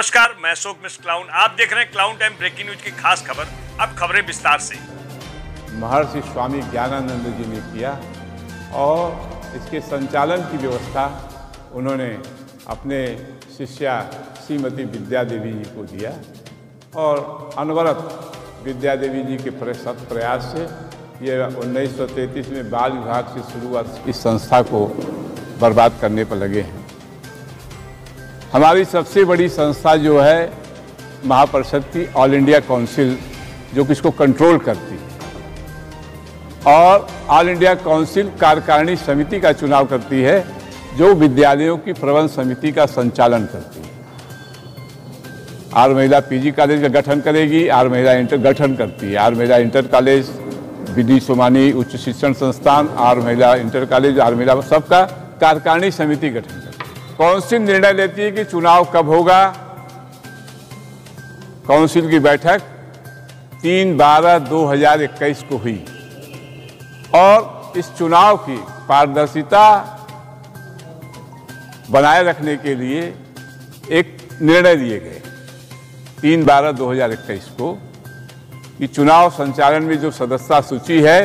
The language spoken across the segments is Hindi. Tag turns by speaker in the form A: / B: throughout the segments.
A: नमस्कार, मैं अशोक मिस्टर क्लाउन। आप देख रहे हैं क्लाउन टाइम ब्रेकिंग न्यूज की खास खबर। अब खबरें विस्तार से।
B: महर्षि स्वामी ज्ञानानंद जी ने किया और इसके संचालन की व्यवस्था उन्होंने अपने शिष्या श्रीमती विद्या देवी जी को दिया और अनवरत विद्या देवी जी के प्रयास से ये 1933 में बाल विभाग से शुरुआत इस संस्था को बर्बाद करने पर लगे हैं। हमारी सबसे बड़ी संस्था जो है महापरिषद की ऑल इंडिया काउंसिल, जो कि इसको कंट्रोल करती है, और ऑल इंडिया काउंसिल कार्यकारिणी समिति का चुनाव करती है, जो विद्यालयों की प्रबंध समिति का संचालन करती है। आर महिला पीजी कॉलेज का गठन करेगी, आर महिला इंटर गठन करती है, आर महिला इंटर कॉलेज, विधि सोमानी उच्च शिक्षण संस्थान, आर महिला इंटर कॉलेज, आर महिला सबका कार्यकारिणी समिति गठन करती है। काउंसिल निर्णय लेती है कि चुनाव कब होगा। काउंसिल की बैठक 3/12/2021 को हुई और इस चुनाव की पारदर्शिता बनाए रखने के लिए एक निर्णय लिए गए 3/12/2021 को कि चुनाव संचालन में जो सदस्यता सूची है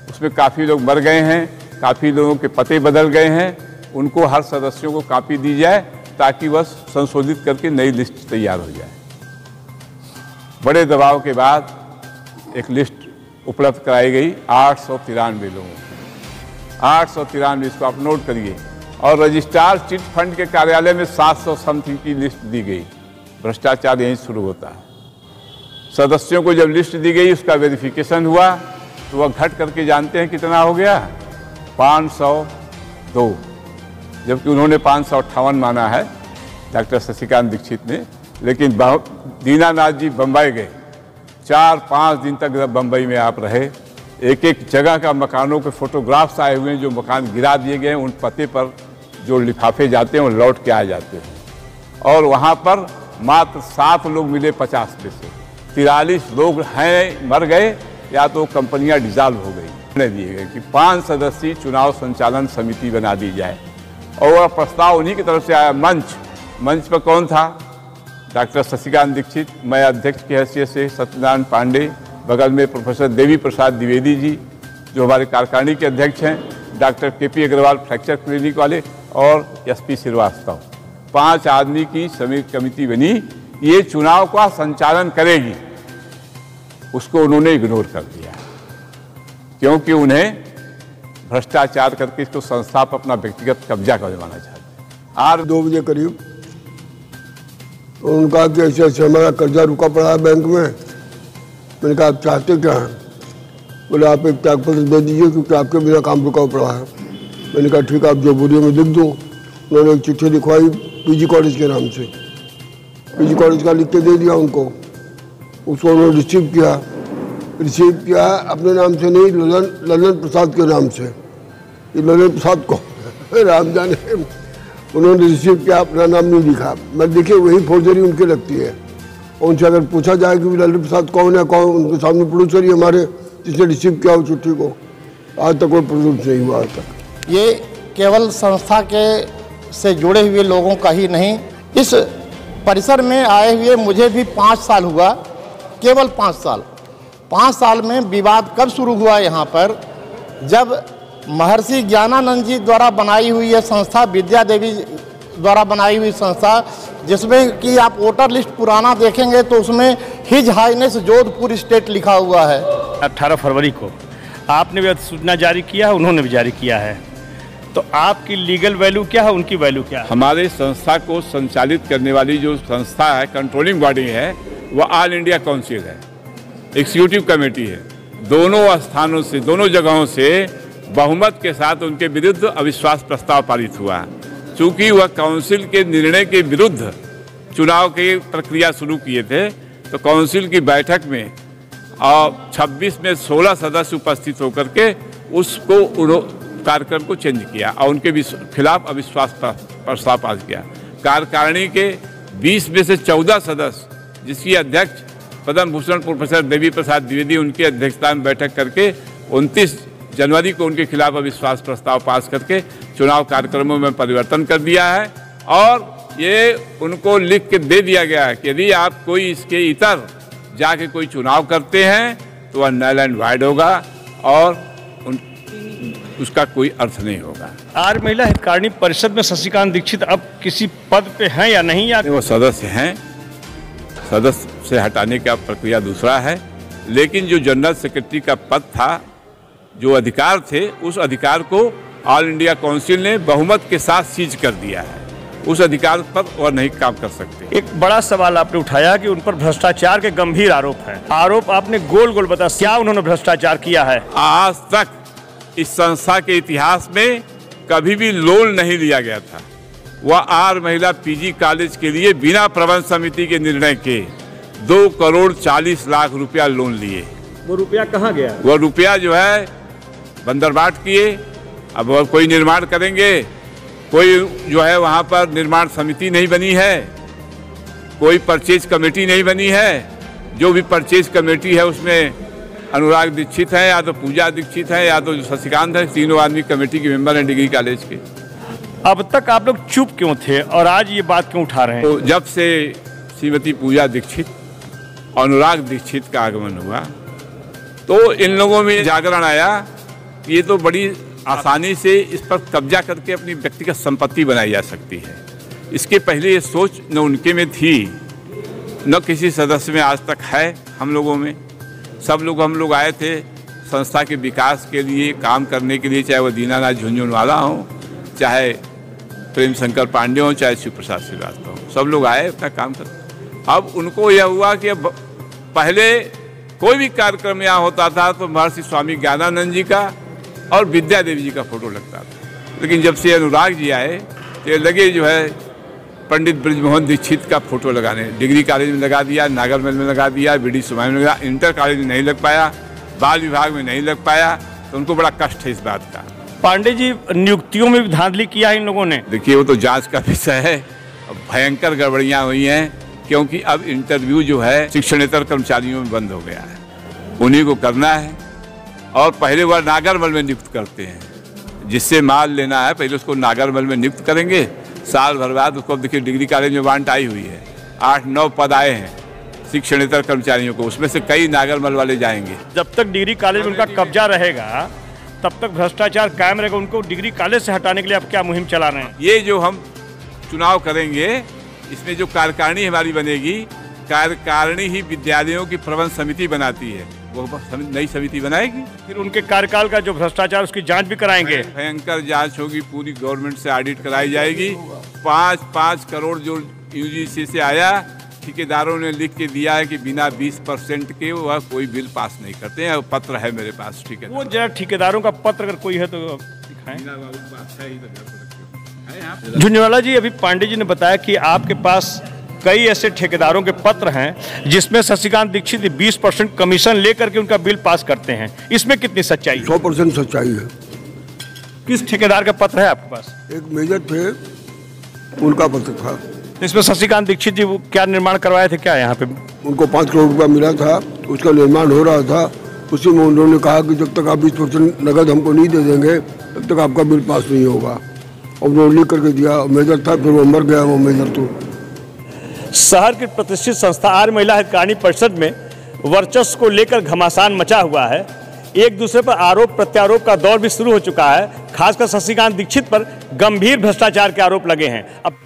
B: उसमें काफ़ी लोग मर गए हैं, काफ़ी लोगों के पते बदल गए हैं, उनको हर सदस्यों को कॉपी दी जाए ताकि वह संशोधित करके नई लिस्ट तैयार हो जाए। बड़े दबाव के बाद एक लिस्ट उपलब्ध कराई गई 893 लोगों की। 893 इसको आप नोट करिए। और रजिस्ट्रार चिट फंड के कार्यालय में 700 समथिंग की लिस्ट दी गई। भ्रष्टाचार यहीं शुरू होता है। सदस्यों को जब लिस्ट दी गई, उसका वेरिफिकेशन हुआ तो वह घट करके जानते हैं कितना हो गया, 502, जबकि उन्होंने 558 माना है डॉक्टर शशिकांत दीक्षित ने। लेकिन दीनानाथ जी बम्बई गए, 4-5 दिन तक जब बम्बई में आप रहे, एक एक जगह का मकानों के फोटोग्राफ्स आए हुए हैं, जो मकान गिरा दिए गए हैं, उन पते पर जो लिफाफे जाते हैं वो लौट के आ जाते हैं। और वहाँ पर मात्र 7 लोग मिले 50 में से। 43 लोग हैं मर गए या तो कंपनियाँ डिसॉल्व हो गई। निर्णय दिए गए कि 5 सदस्यीय चुनाव संचालन समिति बना दी जाए और वह प्रस्ताव उन्हीं की तरफ से आया। मंच पर कौन था? डॉक्टर शशिकांत दीक्षित, मैं अध्यक्ष की हैसियत से सत्यनारायण पांडे, बगल में प्रोफेसर देवी प्रसाद द्विवेदी जी जो हमारे कार्यकारिणी के अध्यक्ष हैं, doctor KP Agarwal fracture clinic वाले, और SP श्रीवास्तव। 5 आदमी की समिति बनी, ये चुनाव का संचालन करेगी। उसको उन्होंने इग्नोर कर दिया क्योंकि उन्हें भ्रष्टाचार करके इसको संस्था पर अपना व्यक्तिगत कब्जा करवाना चाहते हैं।
C: आज 2 बजे करीब तो उनका कि ऐसे हमारा कर्जा रुका पड़ा है बैंक में। मैंने कहा आप चाहते क्या हैं? बोले आप एक त्याग पत्र दे दीजिए क्योंकि आपके बिना काम रुका पड़ा है। मैंने कहा ठीक है, आप जो बोरियो में लिख दो। उन्होंने एक चिट्ठी लिखवाई PG कॉलेज के नाम से, PG कॉलेज का लिख के दे दिया उनको। उसको उन्होंने रिसीव किया अपने नाम से नहीं, ललन प्रसाद के नाम से। ये ललन प्रसाद को राम जाने, उन्होंने रिसीव किया, अपना नाम नहीं लिखा। मैं देखिए वही फोर्जरी उनकी लगती है। उनसे अगर पूछा जाए कि ललन प्रसाद कौन है, कौन, उनके सामने प्रोड्यूसर ही हमारे जिसने रिसीव किया उस चिट्ठी को, आज तक कोई प्रोड्यूस नहीं हुआ। आज तक
D: ये केवल संस्था के से जुड़े हुए लोगों का ही नहीं, इस परिसर में आए हुए मुझे भी 5 साल हुआ, केवल 5 साल। 5 साल में विवाद कब शुरू हुआ यहाँ पर, जब महर्षि ज्ञानानंद जी द्वारा बनाई हुई यह संस्था, विद्या देवी द्वारा बनाई हुई संस्था, जिसमें कि आप वोटर लिस्ट पुराना देखेंगे तो उसमें हिज हाईनेस जोधपुर स्टेट लिखा हुआ है।
A: 18 फरवरी को आपने भी सूचना जारी किया है, उन्होंने भी जारी किया है, तो आपकी लीगल वैल्यू क्या है, उनकी वैल्यू क्या है?
B: हमारे संस्था को संचालित करने वाली जो संस्था है, कंट्रोलिंग बॉडी है, वह ऑल इंडिया काउंसिल है, एग्जीक्यूटिव कमेटी है। दोनों स्थानों से, दोनों जगहों से बहुमत के साथ उनके विरुद्ध अविश्वास प्रस्ताव पारित हुआ। चूंकि वह काउंसिल के निर्णय के विरुद्ध चुनाव की प्रक्रिया शुरू किए थे, तो काउंसिल की बैठक में 26 में 16 सदस्य उपस्थित होकर के उसको कार्यक्रम को चेंज किया और उनके खिलाफ अविश्वास प्रस्ताव पास किया। कार्यकारिणी के 20 में से 14 सदस्य, जिसकी अध्यक्ष पद्म भूषण प्रोफेसर देवी प्रसाद द्विवेदी, उनकी अध्यक्षता में बैठक करके 29 जनवरी को उनके खिलाफ अविश्वास प्रस्ताव पास करके चुनाव कार्यक्रमों में परिवर्तन कर दिया है और ये उनको लिख के दे दिया गया है कि यदि आप कोई इसके इतर जाके कोई चुनाव करते हैं तो वह नल एंड वाइड होगा और उसका कोई अर्थ नहीं होगा।
A: आर्य महिला हितकारिणी परिषद में शशिकांत दीक्षित अब किसी पद पे हैं या नहीं, या
B: वो सदस्य हैं, सदस्य से हटाने का प्रक्रिया दूसरा है, लेकिन जो जनरल सेक्रेटरी का पद था, जो अधिकार थे, उस अधिकार को ऑल इंडिया काउंसिल ने बहुमत के साथ सीज कर दिया है। उस अधिकार पर वह नहीं काम कर सकते।
A: एक बड़ा सवाल आपने उठाया कि उन पर भ्रष्टाचार के गंभीर आरोप हैं। आरोप आपने गोल गोल बताया, क्या उन्होंने भ्रष्टाचार किया है?
B: आज तक इस संस्था के इतिहास में कभी भी लोन नहीं लिया गया था। वह आर्य महिला पीजी कॉलेज के लिए बिना प्रबंध समिति के निर्णय के 2 करोड़ 40 लाख रुपया लोन लिए।
A: वो रुपया कहाँ गया?
B: वह रुपया जो है बंदरबाट किए। अब वह कोई निर्माण करेंगे, कोई जो है वहाँ पर निर्माण समिति नहीं बनी है, कोई परचेज कमेटी नहीं बनी है। जो भी परचेज कमेटी है उसमें अनुराग दीक्षित है, या तो पूजा दीक्षित है, या तो शशिकांत है, तीनों आदमी कमेटी के मेंबर हैं डिग्री कॉलेज के।
A: अब तक आप लोग चुप क्यों थे और आज ये बात क्यों उठा रहे हैं?
B: तो जब से श्रीमती पूजा दीक्षित, अनुराग दीक्षित का आगमन हुआ तो इन लोगों में जागरण आया कि ये तो बड़ी आसानी से इस पर कब्जा करके अपनी व्यक्तिगत संपत्ति बनाई जा सकती है। इसके पहले ये सोच न उनके में थी, न किसी सदस्य में आज तक है। हम लोगों में हम लोग आए थे संस्था के विकास के लिए, काम करने के लिए, चाहे वो दीनानाथ झुंझुनवाला हो, चाहे प्रेम शंकर पांडे हो, चाहे शिव प्रसाद श्रीवास्तव हो, सब लोग आए अपना काम करते। अब उनको यह हुआ कि अब पहले कोई भी कार्यक्रम यहाँ होता था तो महर्षि स्वामी ज्ञानानंद जी का और विद्या देवी जी का फोटो लगता था, लेकिन जब से अनुराग जी आए तो लगे जो है पंडित ब्रजमोहन दीक्षित का फोटो लगाने। डिग्री कॉलेज में लगा दिया, नागरमल में लगा दिया, बीडी सुमाई में लगा, इंटर कॉलेज में नहीं लग पाया, बाल विभाग में नहीं लग पाया, तो उनको बड़ा कष्ट है इस बात का।
A: पांडे जी, नियुक्तियों में भी धांधली किया है इन लोगों ने?
B: देखिए वो तो जांच का विषय है। भयंकर गड़बड़ियाँ हुई हैं, क्योंकि अब इंटरव्यू जो है शिक्षणेतर कर्मचारियों में बंद हो गया है, उन्हीं को करना है। और पहले वह नागरमल में नियुक्त करते हैं, जिससे माल लेना है पहले उसको नागरमल में नियुक्त करेंगे, साल भर बाद उसको। अब देखिए डिग्री कॉलेज में वांट आई हुई है, 8-9 पद आए हैं शिक्षणेतर कर्मचारियों को, उसमें से कई नागरमल वाले जाएंगे।
A: जब तक डिग्री कॉलेज में उनका कब्जा रहेगा तब तक भ्रष्टाचार कायम रहेगा। उनको डिग्री कॉलेज से हटाने के लिए आप क्या मुहिम चला रहे हैं?
B: ये जो हम चुनाव करेंगे, इसमें जो कार्यकारिणी हमारी बनेगी, कार्यकारिणी ही विद्यालयों की प्रबंध समिति बनाती है, वो नई समिति बनाएगी।
A: फिर उनके कार्यकाल का जो भ्रष्टाचार उसकी जांच भी कराएंगे।
B: भयंकर जांच होगी, पूरी गवर्नमेंट से ऑडिट कराई जाएगी। 5-5 करोड़ जो यूजीसी से आया, ठेकेदारों ने लिख के दिया है कि बिना 20% के वह कोई बिल पास नहीं करते हैं। पत्र है मेरे पास, ठीक है।
A: वो जरा ठेकेदारों का पत्र अगर कोई है तो दिखाएं। झुंझुनवाला जी, अभी पांडे जी ने बताया कि आपके पास कई ऐसे ठेकेदारों के पत्र हैं जिसमें शशिकांत दीक्षित 20% कमीशन लेकर के उनका बिल पास करते हैं। इसमें कितनी सच्चाई?
C: 100% सच्चाई है।
A: किस ठेकेदार का पत्र है आपके पास?
C: एक मेजर थे, उनका पत्र था।
A: इसमें शशिकांत दीक्षित जी वो क्या निर्माण करवाए थे क्या यहाँ पे?
C: उनको 5 करोड़ रुपया मिला था, उसका निर्माण हो रहा था। उसी में उन्होंने कहा कि जब तक आप 20% नगद हमको नहीं दे देंगे तब तक आपका बिल पास नहीं होगा। और उन्होंने लिख करके दिया। मेजर था, फिर वो मर गया वो मेजर। तो
A: शहर की प्रतिष्ठित संस्था आर्य महिला हितकारिणी परिषद में वर्चस्व को लेकर घमासान मचा हुआ है। एक दूसरे पर आरोप प्रत्यारोप का दौर भी शुरू हो चुका है। खासकर शशिकांत दीक्षित पर गंभीर भ्रष्टाचार के आरोप लगे हैं। अब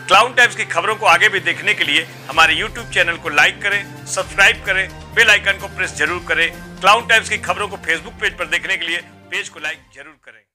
A: क्लाउन टाइम्स की खबरों को आगे भी देखने के लिए हमारे YouTube चैनल को लाइक करें, सब्सक्राइब करें, बेल आइकन को प्रेस जरूर करें। क्लाउन टाइम्स की खबरों को फेसबुक पेज पर देखने के लिए पेज को लाइक जरूर करें।